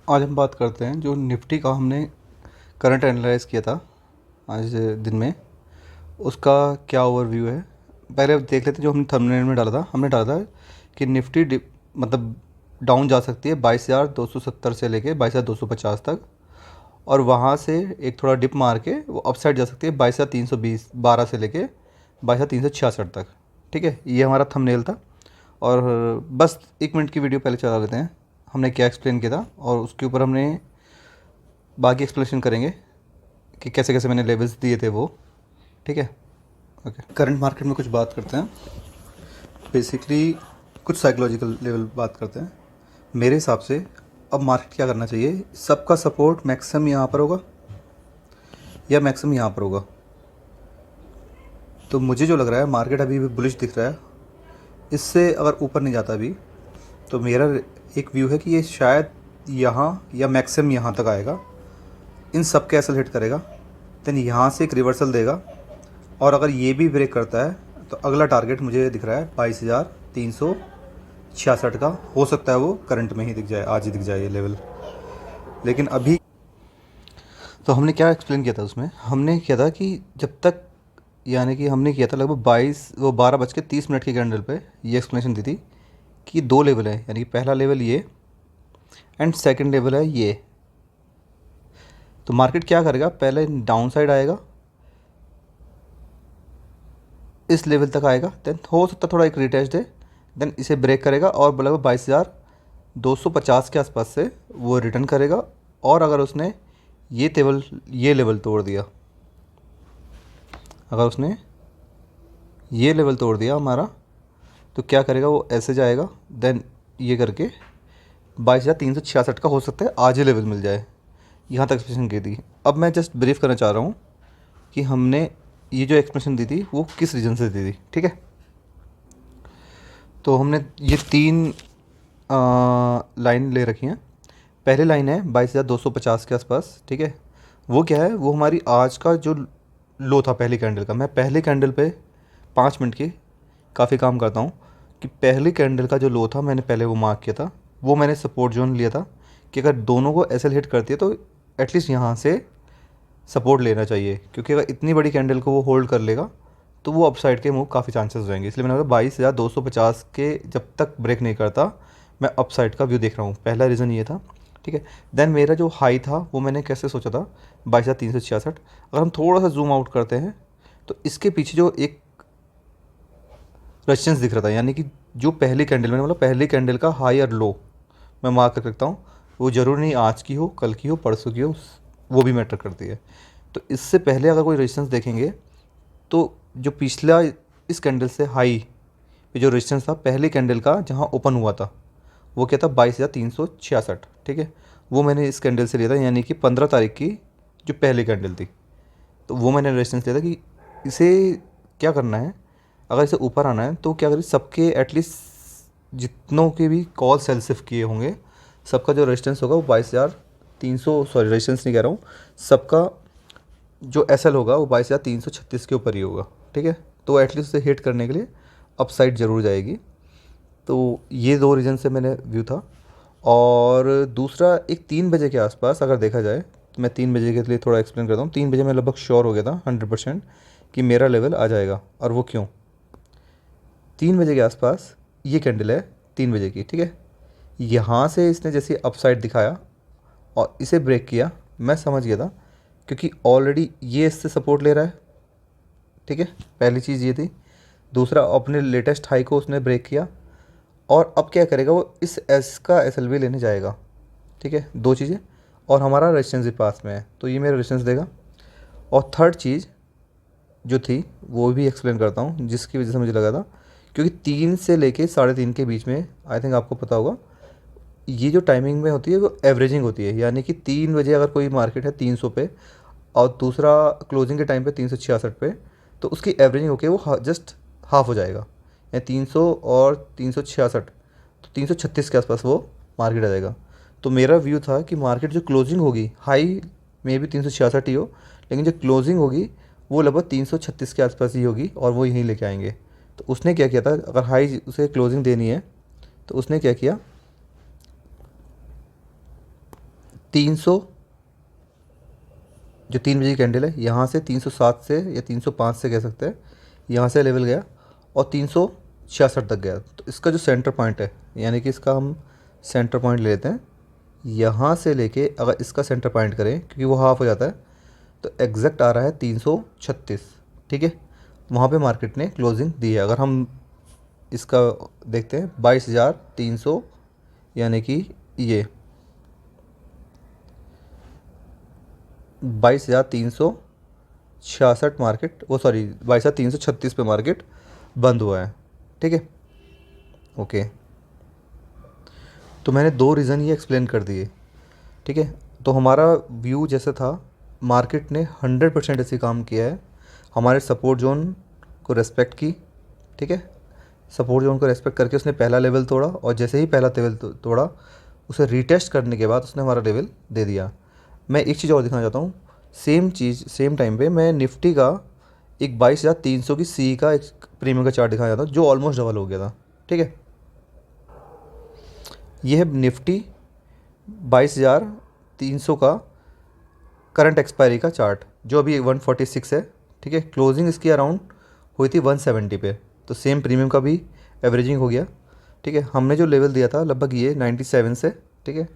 आज हम बात करते हैं जो निफ्टी का हमने करंट एनालाइज किया था आज दिन में, उसका क्या ओवरव्यू है। पहले अब देख लेते हैं जो हमने थंबनेल में डाला था। हमने डाला था कि निफ्टी मतलब डाउन जा सकती है 22,270 से लेके 22,250 तक, और वहाँ से एक थोड़ा डिप मार के वो अपसाइड जा सकती है 22,320 से लेके 22,366 तक। ठीक है, ये हमारा थंबनेल था। और बस 1 मिनट की वीडियो पहले चला लेते हैं, हमने क्या एक्सप्लेन किया था और उसके ऊपर हमने बाकी एक्सप्लेनेशन करेंगे कि कैसे कैसे मैंने लेवल्स दिए थे वो। ठीक है, ओके। करंट मार्केट में कुछ बात करते हैं, बेसिकली कुछ साइकोलॉजिकल लेवल बात करते हैं। मेरे हिसाब से अब मार्केट क्या करना चाहिए, सबका सपोर्ट मैक्सिमम यहाँ पर होगा या मैक्सिमम यहाँ पर होगा। तो मुझे जो लग रहा है मार्केट अभी भी बुलिश दिख रहा है, इससे अगर ऊपर नहीं जाता अभी तो मेरा एक व्यू है कि ये शायद यहाँ या मैक्सिमम यहाँ तक आएगा, इन सब के एसल हिट करेगा, देन यहाँ से एक रिवर्सल देगा। और अगर ये भी ब्रेक करता है तो अगला टारगेट मुझे दिख रहा है 22,366 का। हो सकता है वो करंट में ही दिख जाए, आज ही दिख जाए ये लेवल। लेकिन अभी तो हमने क्या एक्सप्लेन किया था उसमें, हमने किया था कि जब तक, यानी कि हमने किया था लगभग 12:30 की कैंडल पे ये एक्सप्लेनेशन दी थी कि दो लेवल है, यानी कि पहला लेवल ये एंड सेकंड लेवल है ये। तो मार्केट क्या करेगा, पहले डाउन साइड आएगा, इस लेवल तक आएगा, देन हो सकता है थोड़ा एक रिटेस्ट दे, देन इसे ब्रेक करेगा और लगभग 22,250 के आसपास से वो रिटर्न करेगा। और अगर उसने ये लेवल तोड़ दिया, अगर उसने ये लेवल तोड़ दिया हमारा, तो क्या करेगा, वो ऐसे जाएगा, देन ये करके 22,366 का हो सकता है आज ही लेवल मिल जाए। यहाँ तक एक्सप्रेशन की थी। अब मैं जस्ट ब्रीफ करना चाह रहा हूँ कि हमने ये जो एक्सप्रेशन दी थी वो किस रीजन से दी थी। ठीक है, तो हमने ये तीन लाइन ले रखी हैं। पहली लाइन है 22,250 के आसपास। ठीक है, वो क्या है, वो हमारी आज का जो लो था पहली कैंडल का। मैं पहली कैंडल पे 5 मिनट की काफ़ी काम करता हूँ कि पहली कैंडल का जो लो था मैंने पहले वो मार्क किया था, वो मैंने सपोर्ट जोन लिया था कि अगर दोनों को ऐसे हिट करती है तो एटलीस्ट यहाँ से सपोर्ट लेना चाहिए, क्योंकि अगर इतनी बड़ी कैंडल को वो होल्ड कर लेगा तो वो अपसाइड के मूव काफ़ी चांसेस हो जाएंगे। इसलिए मैंने बोला 22,250 के जब तक ब्रेक नहीं करता मैं अपसाइड का व्यू देख रहा हूँ। पहला रीज़न ये था। ठीक है, देन मेरा जो हाई था वो मैंने कैसे सोचा था 22,366। अगर हम थोड़ा सा जूम आउट करते हैं तो इसके पीछे जो एक रेजिस्टेंस दिख रहा था, यानी कि जो पहली कैंडल, मैंने बोला पहली कैंडल का हाई और लो मैं मार्क कर रखता हूँ। वो ज़रूरी नहीं आज की हो, कल की हो, परसों की हो, वो भी मैटर करती है। तो इससे पहले अगर कोई रेजिस्टेंस देखेंगे तो जो पिछला इस कैंडल से हाई पे जो रेजिस्टेंस था पहली कैंडल का जहाँ ओपन हुआ था, वो क्या था 22,366। ठीक है, वो मैंने इस कैंडल से लिया था, यानी कि 15 तारीख की जो पहली कैंडल थी। तो वो मैंने रेजिस्टेंस लिया था कि इसे क्या करना है, अगर इसे ऊपर आना है तो क्या करें, सबके एटलीस्ट जितनों के भी कॉल सेल सिर्फ किए होंगे, सबका जो रेजिस्टेंस होगा वो 22,300, सॉरी रेजिस्टेंस नहीं कह रहा हूँ, सबका जो एसएल होगा वो 22,336 के ऊपर ही होगा। ठीक है, तो एटलीस्ट उसे हिट करने के लिए अपसाइड ज़रूर जाएगी। तो ये दो रीज़न से मैंने व्यू था। और दूसरा एक 3 बजे के आसपास अगर देखा जाए तो मैं 3 बजे के लिए थोड़ा एक्सप्लेन करता हूँ। 3 बजे मैं लगभग श्योर हो गया था 100% कि मेरा लेवल आ जाएगा। और वो क्यों, 3 बजे के आसपास ये कैंडल है 3 बजे की। ठीक है, यहाँ से इसने जैसे अपसाइड दिखाया और इसे ब्रेक किया, मैं समझ गया था क्योंकि ऑलरेडी ये इससे सपोर्ट ले रहा है। ठीक है, पहली चीज़ ये थी। दूसरा, अपने लेटेस्ट हाई को उसने ब्रेक किया और अब क्या करेगा, वो इस एस का एसएलवी लेने जाएगा। ठीक है, दो चीज़ें, और हमारा रेजिस्टेंस भी पास में है तो ये मेरा रेजिस्टेंस देगा। और थर्ड चीज़ जो थी वो भी एक्सप्लेन करता हूँ जिसकी वजह से मुझे लगा था, क्योंकि 3 से लेके 3:30 के बीच में, आई थिंक आपको पता होगा, ये जो टाइमिंग में होती है वो एवरेजिंग होती है। यानी कि 3 बजे अगर कोई मार्केट है 300 पे और दूसरा क्लोजिंग के टाइम पे 366 पे, तो उसकी एवरेजिंग होके वो जस्ट हाफ हो जाएगा, यानी 300 और 366, तो 336 के आसपास वो मार्केट आ जाएगा। तो मेरा व्यू था कि मार्केट जो क्लोजिंग होगी, हाई में भी 366 ही हो, लेकिन जो क्लोजिंग होगी वो लगभग 336 के आसपास ही होगी और वो यहीं लेके आएंगे। तो उसने क्या किया था, अगर हाई उसे क्लोजिंग देनी है तो उसने क्या किया, 300, जो 3 बजे की कैंडल है, यहाँ से 307 से या 305 से कह सकते हैं, यहाँ से लेवल गया और 366 तक गया। तो इसका जो सेंटर पॉइंट है, यानी कि इसका हम सेंटर पॉइंट ले लेते हैं, यहाँ से लेके अगर इसका सेंटर पॉइंट करें, क्योंकि वो हाफ हो जाता है, तो एग्जैक्ट आ रहा है 336। ठीक है, वहाँ पे मार्केट ने क्लोजिंग दी है। अगर हम इसका देखते हैं 22,300, यानी कि ये 22,366 मार्केट, वो सॉरी 22,336 पे मार्केट बंद हुआ है। ठीक है, ओके। तो मैंने 2 रीज़न ये एक्सप्लेन कर दिए। ठीक है, तो हमारा व्यू जैसे था, मार्केट ने 100% ऐसे काम किया है, हमारे सपोर्ट जोन को रेस्पेक्ट की। ठीक है, सपोर्ट जोन को रेस्पेक्ट करके उसने पहला लेवल तोड़ा, और जैसे ही पहला लेवल तोड़ा, उसे रीटेस्ट करने के बाद उसने हमारा लेवल दे दिया। मैं एक चीज़ और दिखाना चाहता हूँ, सेम चीज़ सेम टाइम पे मैं निफ्टी का एक 22,300 की सी का एक प्रीमियम का चार्ट दिखाना चाहता हूँ, जो ऑलमोस्ट डबल हो गया था। ठीक है, ये है निफ्टी 22,300 का करंट एक्सपायरी का चार्ट, जो अभी 146 है। ठीक है, क्लोजिंग इसकी अराउंड हुई थी 170 पे, तो सेम प्रीमियम का भी एवरेजिंग हो गया। ठीक है, हमने जो लेवल दिया था लगभग ये 97 से, ठीक है,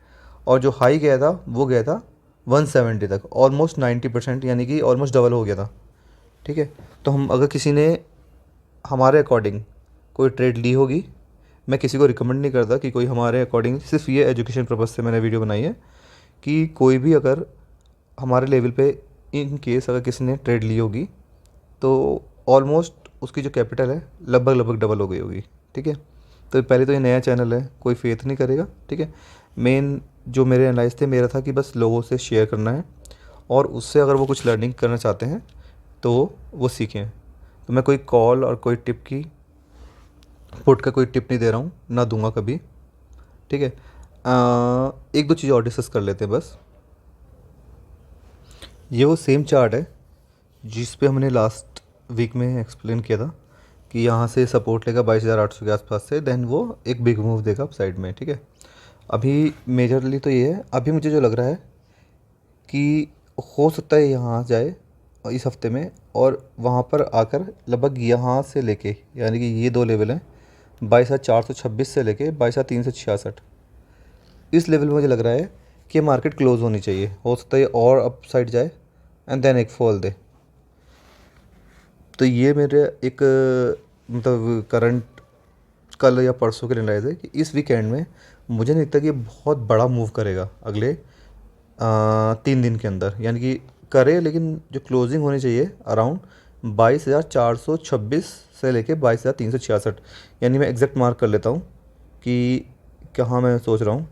और जो हाई गया था वो गया था 170 तक, ऑलमोस्ट 90%, यानी कि ऑलमोस्ट डबल हो गया था। ठीक है, तो हम अगर किसी ने हमारे अकॉर्डिंग कोई ट्रेड ली होगी, मैं किसी को रिकमेंड नहीं करता कि कोई हमारे अकॉर्डिंग, सिर्फ ये एजुकेशन पर्पज़ से मैंने वीडियो बनाई है कि कोई भी अगर हमारे लेवल पे इन केस अगर किसी ने ट्रेड ली होगी, तो ऑलमोस्ट उसकी जो कैपिटल है लगभग लगभग डबल हो गई होगी। ठीक है, तो पहले तो ये नया चैनल है, कोई फेथ नहीं करेगा। ठीक है, मेन जो मेरे एनालाइज थे मेरा था कि बस लोगों से शेयर करना है, और उससे अगर वो कुछ लर्निंग करना चाहते हैं तो वो सीखें। तो मैं कोई कॉल और कोई टिप की पुट का कोई टिप नहीं दे रहा हूँ, ना दूंगा कभी। ठीक है, एक दो चीज़ और डिस्कस कर लेते हैं बस। ये वो सेम चार्ट है जिस पे हमने लास्ट वीक में एक्सप्लेन किया था कि यहाँ से सपोर्ट लेगा 22,800 के आसपास से, देन वो एक बिग मूव देगा अप साइड में। ठीक है, अभी मेजरली तो ये है, अभी मुझे जो लग रहा है कि हो सकता है यहाँ जाए इस हफ्ते में, और वहाँ पर आकर लगभग यहाँ से लेके, यानी कि ये 2 लेवल हैं 22,426 से लेके 22,366, इस लेवल में मुझे लग रहा है कि मार्केट क्लोज होनी चाहिए। हो सकता है और अप साइड जाए एंड देन एक फॉल दे। तो ये मेरे एक मतलब करंट कल या परसों के एनालाइज है कि इस वीकेंड में मुझे नहीं लगता कि ये बहुत बड़ा मूव करेगा अगले 3 दिन के अंदर, यानी कि करे, लेकिन जो क्लोजिंग होनी चाहिए अराउंड 22,426 से लेके 22,366, यानी मैं एग्जैक्ट मार्क कर लेता हूँ कि कहाँ मैं सोच रहा हूँ।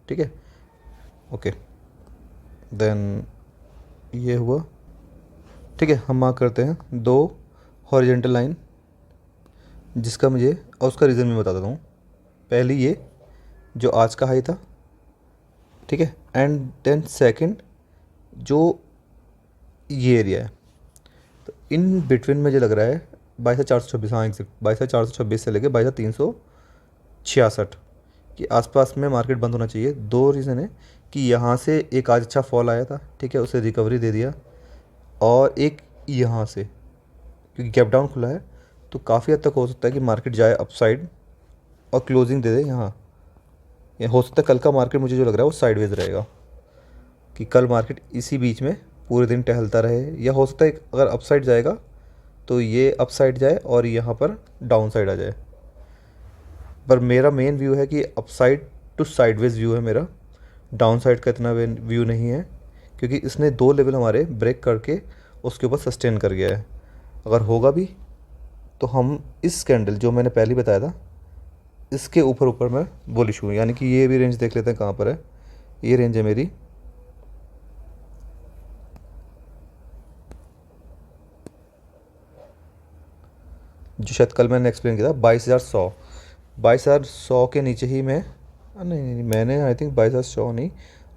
ठीक है, ओके, देन ये हुआ। ठीक है, हम मार्क करते हैं 2 हॉरिजेंटल लाइन, जिसका मुझे और उसका रीज़न मैं बता देता हूँ। पहली ये जो आज का हाई था, ठीक है, एंड देन सेकंड जो ये एरिया है, तो इन बिटवीन मुझे लग रहा है 22,426, हाँ एग्जैक्ट 22,426 से लेके 22,366 के आसपास में मार्केट बंद होना चाहिए। 2 रीज़न है कि यहाँ से एक आज अच्छा फॉल आया था, ठीक है, उसे रिकवरी दे दिया, और एक यहाँ से क्योंकि गैप डाउन खुला है, तो काफ़ी हद तक हो सकता है कि मार्केट जाए अपसाइड और क्लोजिंग दे दे यहाँ। या हो सकता है कल का मार्केट मुझे जो लग रहा है वो साइडवेज रहेगा, कि कल मार्केट इसी बीच में पूरे दिन टहलता रहे, या हो सकता है अगर अपसाइड जाएगा तो ये अपसाइड जाए और यहाँ पर डाउन साइड आ जाए। पर मेरा मेन व्यू है कि अपसाइड टू साइडवेज व्यू है मेरा, डाउन साइड का इतना व्यू नहीं है, क्योंकि इसने 2 लेवल हमारे ब्रेक करके उसके ऊपर सस्टेन कर गया है। अगर होगा भी तो हम इस कैंडल जो मैंने पहले बताया था इसके ऊपर ऊपर मैं बुलिश हूँ, यानी कि ये भी रेंज देख लेते हैं कहाँ पर है। ये रेंज है मेरी जो शायद कल मैंने एक्सप्लेन किया था 22,100 के नीचे ही मैं, नहीं नहीं नहीं, मैंने आई थिंक 22,100 नहीं,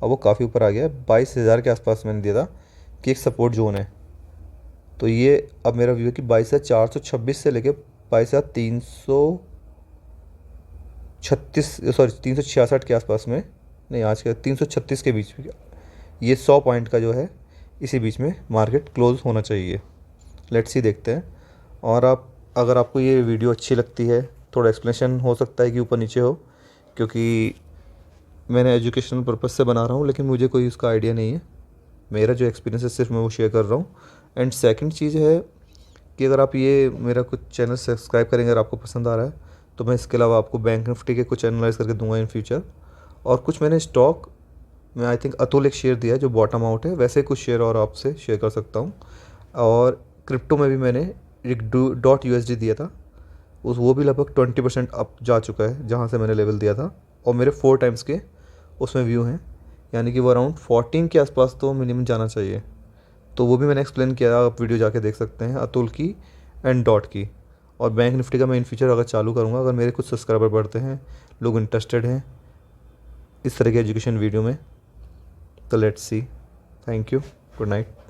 अब वो काफ़ी ऊपर आ गया है। 22,000 के आसपास मैंने दिया था कि एक सपोर्ट जोन है। तो ये अब मेरा व्यू है कि 22,426 से लेके 22,336, सॉरी 366 के आसपास में, नहीं आज के 336 के बीच में, ये 100 पॉइंट का जो है इसी बीच में मार्केट क्लोज होना चाहिए। लेट्स सी देखते हैं। और आप अगर आपको ये वीडियो अच्छी लगती है, थोड़ा एक्सप्लेनेशन हो सकता है कि ऊपर नीचे हो, क्योंकि मैंने एजुकेशनल पर्पज़ से बना रहा हूँ, लेकिन मुझे कोई उसका आइडिया नहीं है। मेरा जो एक्सपीरियंस है सिर्फ मैं वो शेयर कर रहा हूँ। एंड सेकंड चीज़ है कि अगर आप ये मेरा कुछ चैनल सब्सक्राइब करेंगे, अगर आपको पसंद आ रहा है, तो मैं इसके अलावा आपको बैंक निफ्टी के कुछ एनालाइज करके दूंगा इन फ्यूचर। और कुछ मैंने स्टॉक में आई थिंक अतुल एक शेयर दिया है जो बॉटम आउट है, वैसे कुछ शेयर और आपसे शेयर कर सकता हूँ। और क्रिप्टो में भी मैंने एक .USD दिया था, उस वो भी लगभग 20% अप जा चुका है जहाँ से मैंने लेवल दिया था। और मेरे 4 टाइम्स के उसमें व्यू हैं, यानी कि वो अराउंड 14 के आसपास तो मिनिमम जाना चाहिए। तो वो भी मैंने एक्सप्लेन किया, आप वीडियो जाके देख सकते हैं, अतुल की एंड डॉट की। और बैंक निफ्टी का मैं इन फ्यूचर अगर चालू करूँगा, अगर मेरे कुछ सब्सक्राइबर बढ़ते हैं, लोग इंटरेस्टेड हैं इस तरह के एजुकेशन वीडियो में, तो let's see. Thank you, good night.